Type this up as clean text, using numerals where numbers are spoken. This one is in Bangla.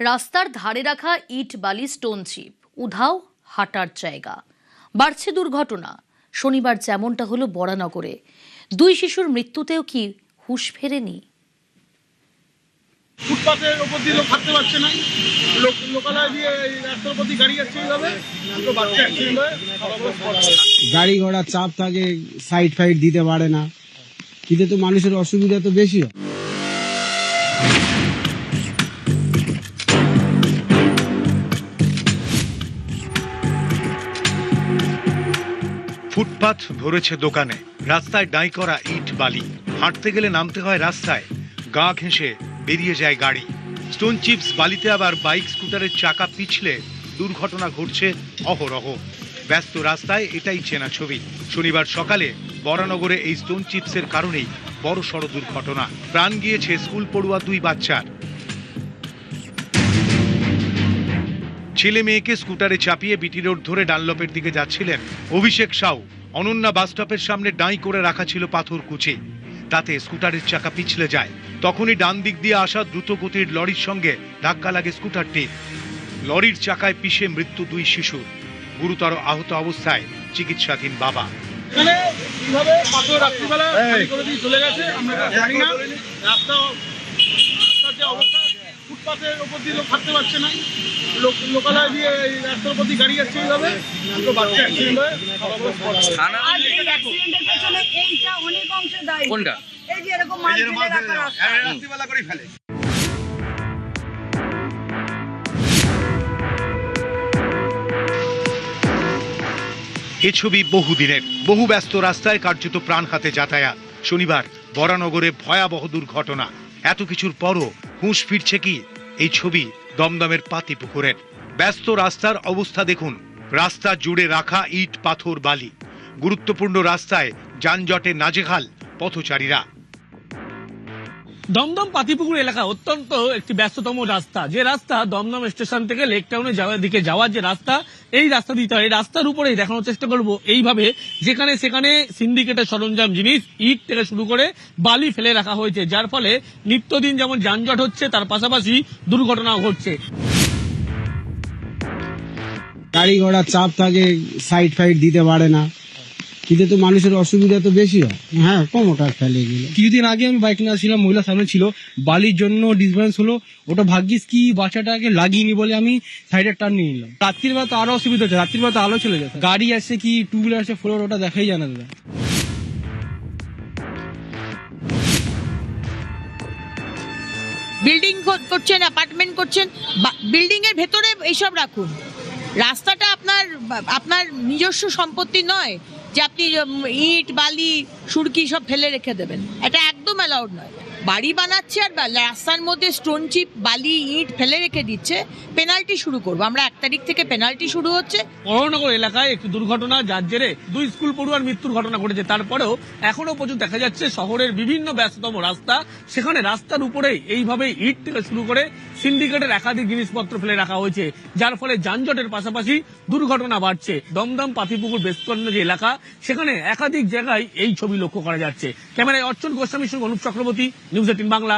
রাস্তার ধারে রাখা ইট বালি স্টোন চিপ উধাও হাঁটার জায়গা, বাড়ছে দুর্ঘটনা। শনিবার যেমনটা হলো বরানগরে, দুই শিশুর মৃত্যুতেও কি হুঁশ ফেরেনি? ফুটপাতের উপর দিয়ে লোক হাঁটতে পারছে না, লোকালয় দিয়ে রাস্তার উপর দিয়ে গাড়ি যাচ্ছে, এইভাবে দুটো বাচ্চা অ্যাক্সিডেন্ট হয়ে গাড়ি ঘোড়া চাপ থাকে, সাইড ফাইড দিতে পারে না, এতে তো মানুষের অসুবিধা তো বেশি হয়। ফুটপাথ ভরেছে দোকানে, রাস্তায় ডাই করা ইট বালি, হাঁটতে গেলে নামতে হয় রাস্তায়, গা ঘেঁষে বেরিয়ে যায় গাড়ি। স্টোন চিপস বালিতে আবার বাইক স্কুটারের চাকা পিছলে দুর্ঘটনা ঘটছে অহরহ। ব্যস্ত রাস্তায় এটাই চেনা ছবি। শনিবার সকালে বরানগরে এই স্টোন চিপসের কারণেই বড় সড় দুর্ঘটনা। প্রাণ গিয়েছে স্কুল পড়ুয়া দুই বাচ্চার। ছেলে মেয়েকে স্কুটারে চাপিয়ে বিটি রোড ধরে ডানলপের দিকে যাচ্ছিলেন অভিষেক সাউ। অনন্যা বাসস্টপের সামনে ডাঁই করে রাখা ছিল পাথর কুচি, তাতে স্কুটারের চাকা পিছলে যায়। তখনই ডান দিক দিয়ে আসা দ্রুত গতির লরির সঙ্গে ধাক্কা লাগে স্কুটারটি। লরির চাকায় পিষে মৃত্যু দুই শিশু, গুরুতর আহত অবস্থায় চিকিৎসাধীন বাবা। এখানে কিভাবে পাথর রাত্রিবেলা খালি করে দিয়ে চলে গেছে আমরা জানি না। রাস্তার যে অবস্থা, ফুটপাতের উপর দিয়ে লোক হাঁটতে পারছে না, লোকালয় দিয়ে রাস্তার উপর দিয়ে গাড়ি যাচ্ছে, এইভাবে দুটো বাচ্চা অ্যাক্সিডেন্ট হয়ে আর এই অ্যাক্সিডেন্টের পেছনে এইটা অনেক অংশে দায়ী। কোনটা? এই যে এরকম মাল ফেলে রাখা রাস্তা। রাত্রিবেলা করে ফেলে। এ ছবি বহুদিনের। বহু ব্যস্ত রাস্তায় কার্যত প্রাণ হাতে যাতায়াত। শনিবার বরানগরে ভয়াবহ দুর্ঘটনা। এত কিছুর পরও হুঁশ ফিরছে কি? এই ছবি দমদমের পাতিপুকুরের। ব্যস্ত রাস্তার অবস্থা দেখুন। রাস্তা জুড়ে রাখা ইট পাথর বালি। গুরুত্বপূর্ণ রাস্তায় যানজটে নাজেহাল পথচারীরা। দমদম পাতিপুকুর এলাকা অত্যন্ত একটি ব্যস্ততম রাস্তা, যে রাস্তা দমদম স্টেশন থেকে লেক টাউনে যাওয়ার দিকে যাওয়ার যে রাস্তা, এই রাস্তা দিতে হয়। এই রাস্তার উপরেই দেখানোর চেষ্টা করব এইভাবে যেখানে সেখানে সিন্ডিকেটের সরঞ্জাম জিনিস, ইট থেকে শুরু করে বালি ফেলে রাখা হয়েছে, যার ফলে নিত্যদিন যেমন যানজট হচ্ছে তার পাশাপাশি দুর্ঘটনাও ঘটছে। গাড়ি ঘোড়া চাপ থাকে, সাইড ফাইড দিতে পারে না, এতে তো মানুষের অসুবিধা তো বেশি হয়। হ্যাঁ, প্রমোটার ফেলে গেল। কিছুদিন আগে আমি বাইক নিয়ে ছিলাম, মহিলা সামনে ছিল, বালির জন্য ডিসব্যালেন্স হলো। ওটা ভাগ্যিস কি বাচ্চাটাকে লাগিয়েনি বলে আমি সাইডে টার্ন নিয়ে নিলাম। রাত্রির বেলা তো আরো অসুবিধা হচ্ছে, রাত্রির বেলা তো আলো চলে যেত, গাড়ি আসছে কি টু হুইলার আসছে ফোর, ওটা দেখাই জানা দাদা। বিল্ডিং করছেন, অ্যাপার্টমেন্ট করছেন, বিল্ডিং এর ভেতরে এইসব রাখুন। রাস্তাটা আপনার নিজস্ব সম্পত্তি নয় যে আপনি ইট বালি সুরকি সব ফেলে রেখে দেবেন। এটা একদম অ্যালাউড নয়। বাড়ি বানাচ্ছে আর রাস্তার মধ্যে স্টোন চিপ বালি ইট ফেলে রেখে দিচ্ছে, পেনাল্টি শুরু করবো আমরা। 1 তারিখ থেকে পেনাল্টি শুরু হচ্ছে। বরানগর এলাকায় একটি দুর্ঘটনা, যার জেরে দুই স্কুল পড়ুয়ার মৃত্যুর ঘটনা ঘটেছে। তারপরেও এখনো পর্যন্ত দেখা যাচ্ছে শহরের বিভিন্ন ব্যস্ততম রাস্তা, সেখানে রাস্তার উপরেই এইভাবে ইট থেকে শুরু করে সিন্ডিকেটের একাধিক জিনিসপত্র ফেলে রাখা হয়েছে, যার ফলে যানজটের পাশাপাশি দুর্ঘটনা বাড়ছে। দমদম পাতিপুকুর বেস্তন্য যে এলাকা, সেখানে একাধিক জায়গায় এই ছবি লক্ষ্য করা যাচ্ছে। ক্যামেরায় অর্চন গোস্বামীর সঙ্গে অনুপ চক্রবর্তী, নিউজ 18 বাংলা।